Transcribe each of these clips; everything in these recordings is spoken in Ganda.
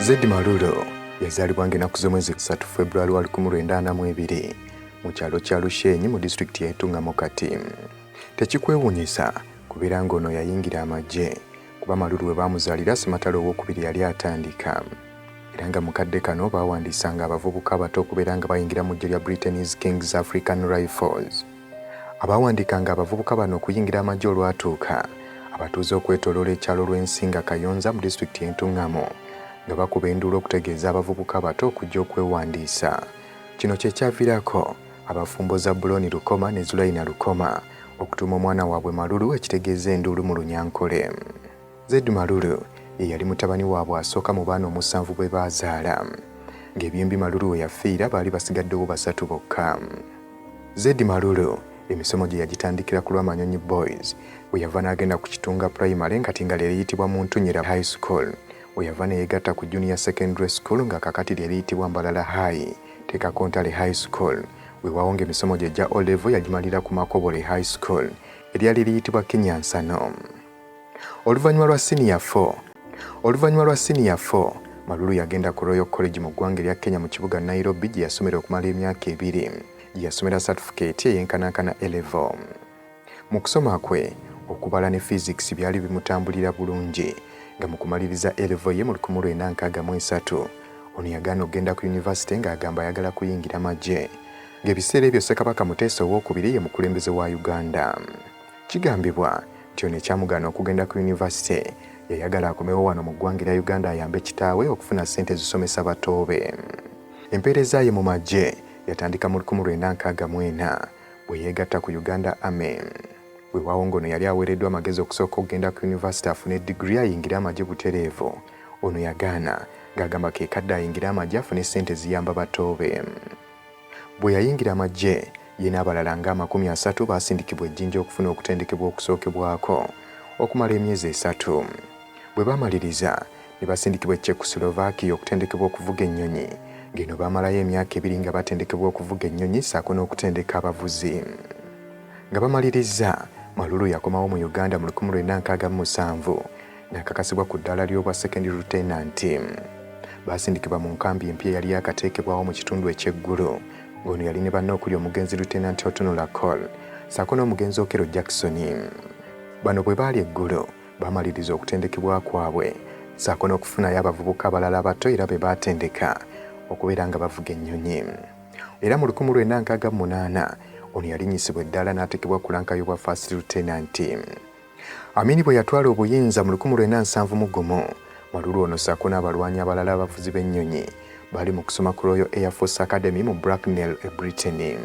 Zeddi Malulu yazaalibwa ng'ennaku z'omwezi 3 February 1942 mu kyalo kya Lushenyi mu disitulikiti y'Entungamo Kati. Tekikwewuunyisa kubeera ng'ono yayingira amagye kuba Malulu we baamuzaalira Ssematalo owookubiri yali atandika. Era nga mukadde kano baawandiisanga abavubuka abato okubeera nga bayingira mu ggye lya Britain's King's African Rifles. Abaawandiikanga abavubuka bano okuyingira amagye olwatuuka abatuuze okwetooloola ekyalo lw'Ensinga Kayonza mu disitulikiti y'Entungamo nga bakuba enduulu okutegeeza abavubuka abato okujja okwewandiisa. Kino kye kyaviirako abafumbo Zabbuloni Lukoma ne Zulayina Lukoma okutuuma omwana waabwe Malulu ekitegeeza enduulu mu Lunyankole. Zeddi Malulu ye yali mutabani waabwe asooka mu baana 7 bwe baazaala, ng'ebyembi Malulu we yafiira baali basigaddewo 3 bokka. Zeddi Malulu emisomo gye yagitandikira ku Lwamanyonyi Boys we yava n'agenda ku Kitunga Primary nga tinga leero eyitibwa Muntunyera High School, we yava ne yeegatta ku Junior Secondary School nga kakati leero eyitibwa Mbalala High Tekakontale High School, weewaawo ng'emisomo gye egya O-level yagimalira ku Makobole High School eryali liyitibwa Kinyansano. Oluvannyuma lwa Senior 4 Malulu yagenda ku Royal College mu ggwanga erya Kenya mu kibuga Nairobi gye yasomera okumala emyaka 2, gye yasomera certificate eyenkanankana A-level. Mu kusoma kwe okubala ne physics byali bimutambulira bulungi nga mu kumaliriza A-level ye mu 1963 ono yagaana okugenda ku university ng'agamba ayagala kuyingira magye, ng'ebiseera ebyo Ssekabaka Muteesa owookubiri ye mukulembeze wa Uganda. Kigambibwa nti ono ekyamugaana okugenda ku university yayagala akomewo wano mu ggwanga erya Uganda ayambe kitaawe okufuna ssente zisomesa bato be. Empeereza ye mu magye yatandika mu 1964 bwe yeegatta ku Uganda Army. Weewaawo ng'ono yali aweereddwa amagezi okusooka okugenda ku university afune degree ayingire amagye butereevu. Ono yagaana ng'agamba ke kadde ayingire amagye afune ssente ziyamba bato be. Bwe yayingira amagye ye n'abalala nga 30 baasindikibwa ejjinja okufuna okutendekebwa okusookebwako okumala emyezi 3. Bwe baamaliriza ne basindikibwa e Czechoslovakia okutendekebwa okuvuga ennyonyi, ng'eno baamalayo emyaka 2 nga batendekebwa okuvuga ennyonyi ssaako n'okutendeka abavuzi. Nga bamaliriza, Malulu yakomawo mu Uganda mu 1967 n'akakasibwa ku ddaala ly'obwa second lieutenant. Baasindikibwa mu nkambi empya yali yakateekebwawo mu kitundu eky'eggulu, ng'ono yali ne banne okuli omugenzi Lieutenant Otunola Cole ssaako n'omugenzi Okero Jackson. Bano bwe baali eggulu baamaliriza okutendekebwa kwabwe ssaako n'okufunayo abavubuka abalala abato era be baatendeka okubeera nga bavuga ennyonyi. Era mu 1968 ono yalinnyisibwa eddaala n'ateekebwa ku lanka y'obwa first lieutenant. Amini bwe yatwala obuyinza mu 1971 Malulu ono ssaako n'abalwanyi abalala abavuzi b'ennyonyi baali mu kusoma ku Royal Air Force Academy mu Bracknell e Britain.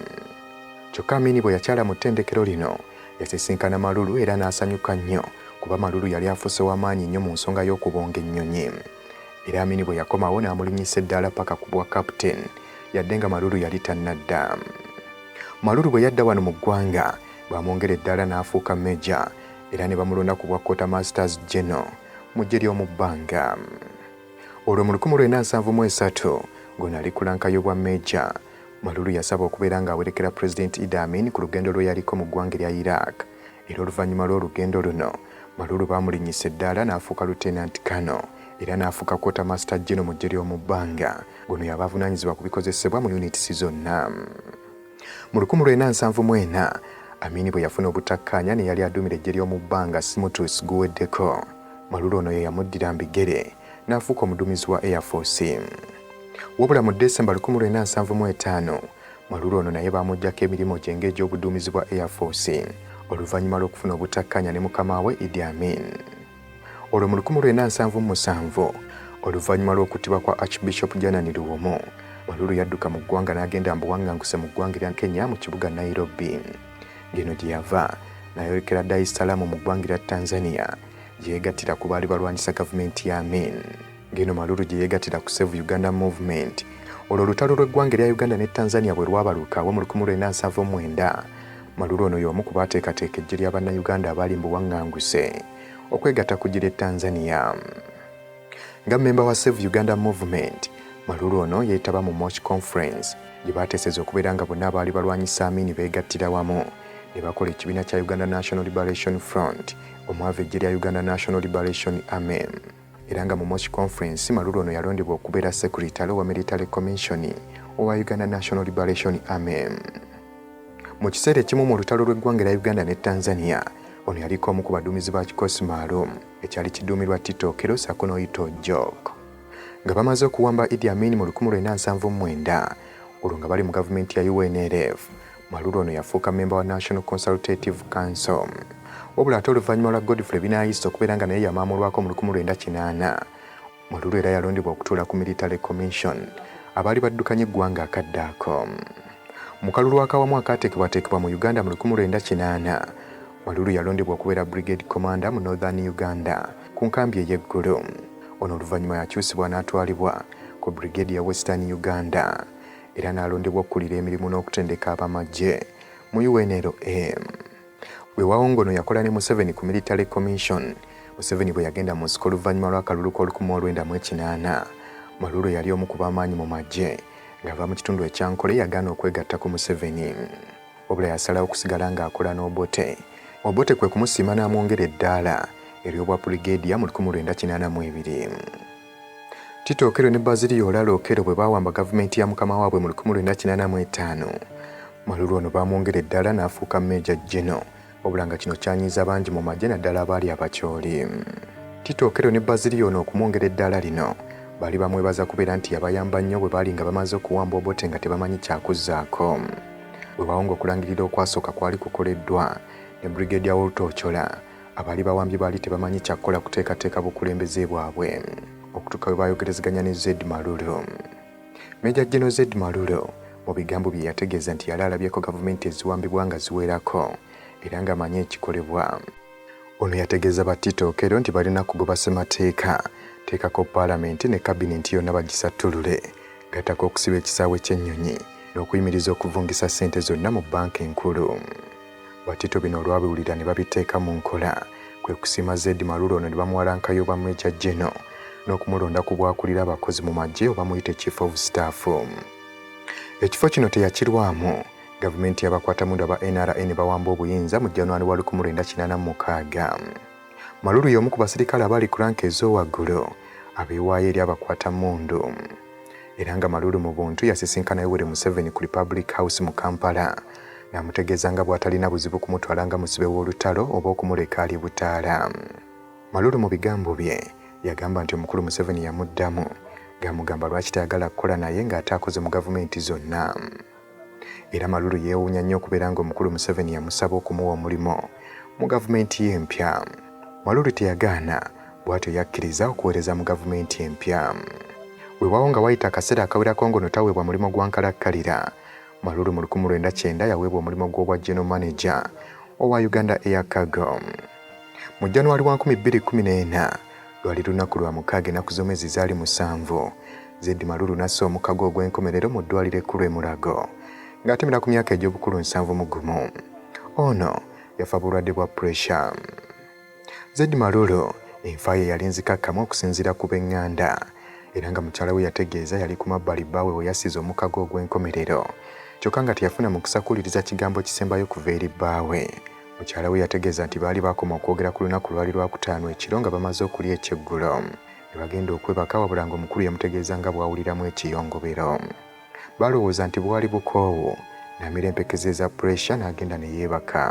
Kyokka Amini bwe yakyala mu ttendekero lino yasisinkana Malulu era n'asanyuka nnyo kuba Malulu yali afuuse w'amaanyi nnyo mu nsonga y'okubonga ennyonyi. Era Amini bwe yakomawo n'amulinnyisa eddaala paka ku bwa captain yadde nga Malulu yali tannadda. Malulu bwe yadda wano mu ggwanga baamwongera eddaala n'afuuka Major era ne bamulonda ku bwa Quartermasters General mu ggye ly'omu bbanga. Olwo mu 1973 ng'ono ali ku lanka y'obwa Major, Malulu yasaba okubeera ng'awerekera President Idi Amin ku lugendo lwe yaliko mu ggwanga erya Iraq. Era oluvannyuma lw'olugendo luno Malulu baamulinnyisa eddaala n'afuuka Lieutenant Colonel era n'afuuka Quartermaster General mu ggye ly'omu bbanga, ng'ono yaba avunaanyizibwa ku bikozesebwa mu units zonna. Mu 1974 Amini bwe yafuna obutakkaanya ne yali aduumira eggye ly'omu bbanga Simotus guweddeko, Malulu ono ye yamuddira mbigere n'afuuka omuduumizi wa Air Force. Wabula mu December 1975 Malulu ono naye baamuggyako emirimu gye ng'egy'obuduumizi bwa Air Force oluvannyuma lw'okufuna obutakkaanya ne mukama we Idi Amin. Olwo mu 1977 oluvannyuma lw'okuttibwa kwa Archbishop Janani Luwomo, Malulu yadduka mu ggwanga n'agenda mbuwaŋŋanguse mu ggwanga erya Kenya mu kibuga Nairobi. Ng'eno gye yava n'ayolekera Dar es Salaam mu ggwanga erya Tanzania gye yeegattira ku baali balwanyisa gavumenti ya Amin. Ng'eno Malulu gye yeegattira ku Save Uganda Movement. Olwo olutalo lw'eggwanga erya Uganda ne Tanzania bwe lwabalukawo mu 1979 Malulu ono y'omu ku baateekateeka eggye lya bannayuganda abaali mu buwaŋŋanguse okwegatta ku ggye ly'e Tanzania. Nga mmemba wa Save Uganda Movement, Malulu ono yeetaba mu Moch Conference gye baateeseza okubeera nga bonna abaali balwanyisa Amin beegattira wamu ne bakola ekibiina kya Uganda National Liberation Front omwava eggye lya Uganda National Liberation Army. era nga mu Moshi Conference Malulu ono yalondebwa okubeera Secretary wa Military Commission owa Uganda National Liberation Army. Mu kiseera ekimu mu lutalo lw'eggwanga lya Uganda ne Tanzania, ono yaliko omu ku baduumizi ba kikosi maalum ekyali kiduumirwa Tito Okello ssaako n'oyita Ojok. Nga bamaze okuwamba Idi Amin mu 1979, olwo nga bali mu gavumenti ya UNLF, Malulu ono yafuuka memba wa National Consultative Council. Wabula ate oluvannyuma lwa Godfrey Binaisa okubeera nga naye yamaamulwako mu 1980, Malulu era yalondebwa okutuula ku Military Commission abaali baddukanye eggwanga akadde ako. Mu kalulu akawamu akaateekebwateekebwa mu Uganda mu 1980, Malulu yalondebwa okubeera Brigade Commander mu Northern Uganda ku nkambi ey'eggulu. Ono oluvannyuma yakyusibwa n'atwalibwa ku Brigade ya Western Uganda era n'alondebwa okukulira emirimu n'okutendeka abamagye mu UNLA. Weewaawo ng'ono yakola ne Museveni ku Military Commission. Museveni bwe yagenda mu nsiko oluvannyuma lw'akalulu k'ol1980, Malulu yali omu ku b'amaanyi mu magye ng'ava mu kitundu ekyankole yagaana okwegatta ku Museveni. Wabula yasalawo okusigala ng'akola n'Obote. Obote kwe kumusiima n'amwongera eddaala ery'obwa Brigadier mu 1982. Tito Okello ne Bazilio Olalo Okello bwe baawamba gavumenti ya mukama waabwe mu 1985, Malulu ono baamwongera eddaala n'afuuka Major General, wabula nga kino kyanyiiza bangi mu magye naddala abaali abakyoli. Tito Okello ne Bazilio ono okumwongera eddaala lino baali bamwebaza kubeera nti yabayamba nnyo bwe baali nga bamaze okuwamba Obote nga tebamanyi kyakuzzaako. Bwe baawonga okulangirira okwasooka kwali kukoleddwa ne Brigadier Walter Ochola, abaali bawambye baali tebamanyi kyakukola kuteekateeka bukulembeze bwabwe okutuuka bwe baayogerezeganya ne Z Malulu. Major General Z Malulu mu bigambo bye yategeeza nti yali alabyeko gavumenti eziwambibwa nga ziwerako era ng'amanyi ekikolebwa. Ono yategeeza ba Tito Okello nti balina kugoba ssemateeka, teekako Paalamenti ne Kabinenti yonna bagisattulule, gattako okusiba ekisaawe ky'ennyonyi n'okuyimiriza okuvungisa ssente zonna mu bbanka enkulu. Batito bino olwabiwulira ne babiteeka mu nkola, kwe kusiima Z Malulu ono ne bamuwalankayo ba Major General n'okumulonda ku bwakulira abakozi mu magye oba muyite Chief of Staff. Ekifo kino teyakirwamu. Gavumenti y'abakwatamundu aba NRN bawamba obuyinza mu January wa 1986. Malulu y'omu ku basirikale abaali ku rank ez'owaggulu abeewaayo eri abakwatamundu. Era nga Malulu mu buntu yasisinkana Yoweri Museveni ku Republic House mu Kampala n'amutegeeza nga bw'atalina buzibu kumutwala nga musibe w'olutalo oba okumuleka ali butaala. Malulu mu bigambo bye yagamba nti omukulu Museveni yamuddamu ng'amugamba lwaki tayagala kukola naye ng'ate akoze mu gavumenti zonna. Era Malulu yeewuunya nnyo okubeera ng'omukulu Museveni yamusaba okumuwa omulimu mu gavumenti ye empya. Malulu teyagaana, bw'atyo yakkiriza okuweereza mu gavumenti empya. Weewaawo nga wayita akaseera akawerako ng'ono taweebwa mulimu gwa nkalakkalira, Malulu mu 1990 yaweebwa omulimu gw'obwa General Manager owa Uganda Air Cargo. Mu January wa 2014 lwali lunaku lwa mukaaga ennaku z'omwezi zaali 7, Z Malulu n'assa omukago ogw'enkomerero mu ddwaliro ekkulu e Mulago ng'atemera ku myaka egy'obukulu 71. Ono yafa bulwadde bwa pressure. Z Malulu enfa ye yali nzikakkamu okusinziira ku b'eŋŋanda, era nga mukyala we yategeeza yali ku mabbali bbaawe we yassiza omukago ogw'enkomerero, kyokka nga teyafuna mukisa kuwuliriza kigambo kisembayo kuva eri bbaawe. Mukyala we yategeeza nti baali baakoma okwogera ku lunaku lwali lwakutaano ekiro nga bamaze okulya ekyeggulo, ne bagenda okwebaka wabula ng'omukulu yamutegeeza nga bw'awuliramu ekiyongobero. Balowooza nti bwali bukoowu, n'amira empekeze za pressure n'agenda ne yeebaka.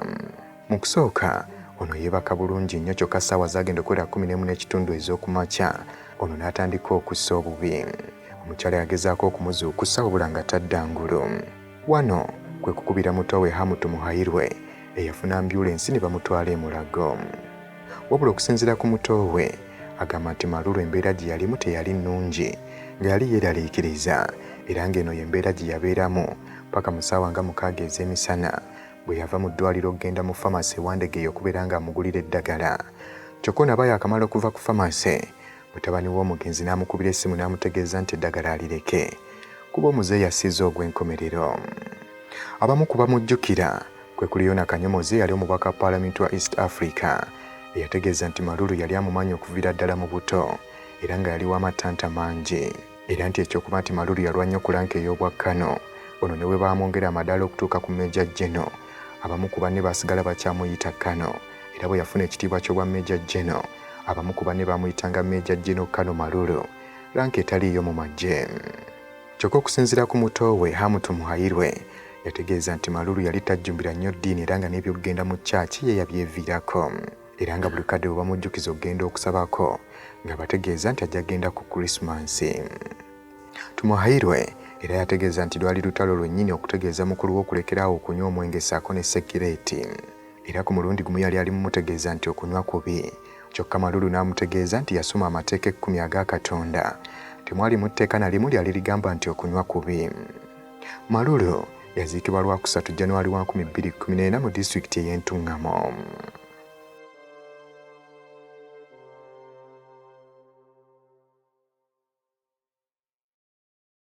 Mu kusooka ono yeebaka bulungi nnyo, kyokka ssaawa zaagenda okuwera 11:30 ez'okumakya ono n'atandika okussa obubi. Omukyala yagezaako okumuzuukusa wabula nga tadda ngulu. Wano kwe kukubira muto we Hamutu Muhairwe eyafuna ambyulensi ne bamutwala e Mulago. Wabula okusinziira ku muto we agamba nti Malulu embeera gye yalimu teyali nnungi, nga yali yeeraliikiriza era ng'eno y'embeera gye yabeeramu paka mu ssaawa nga 6 ez'emisana bwe yava mu ddwaliro okugenda mu famasi ewandegeya okubeera ng'amugulira eddagala. Kyokka ono aba yakamala okuva ku famasi, mutabani w'omugenzi n'amukubira essimu n'amutegeeza nti eddagala alireke kuba omuzeeyi yassizza ogw'enkomerero. Abamu ku bamujjukira kwe kuli Yona Kanyomozi yali omubaka wa Paalamenti wa East Africa eyategeeza nti Malulu yali amumanyi okuviira ddala mu buto era nga yali w'amatanta mangi, era nti ekyokuba nti Malulu yalwa nnyo ku lanka ey'obwa Kano, ono ne bwe baamwongera amadaala okutuuka ku Major General, abamu ku banne baasigala bakyamuyita Kano, era bwe yafuna ekitiibwa ky'obwa Major General abamu ku banne bamuyitanga Meja General Kano Malulu, lanka etaliiyo mu magye. Kyokka okusinziira ku muto we Hamutu Muhairwe, yategeeza nti Malulu yali tajjumbira nnyo ddiini era nga n'ebyokugenda mu ccaaki ye yabyeviirako, era nga buli kadde bwe bamujjukiza okugenda okusabako nga bategeeza nti ajja genda ku Krismansi. Tumuhairwe era yategeeza nti lwali lutalo lwennyini okutegeeza mukulu we okulekeraawo okunywa omwenge ssaako ne sekireeti, era ku mulundi gumu yali alimutegeeza nti okunywa kubi, kyokka Malulu n'amutegeeza nti yasoma amateeka 10 aga Katonda, temwalimu tteeka na limu lyali ligamba nti okunywa kubi. Malulu yaziikibwa Lwakusatu January 2014 mu disitulikiti ey'Entungamo.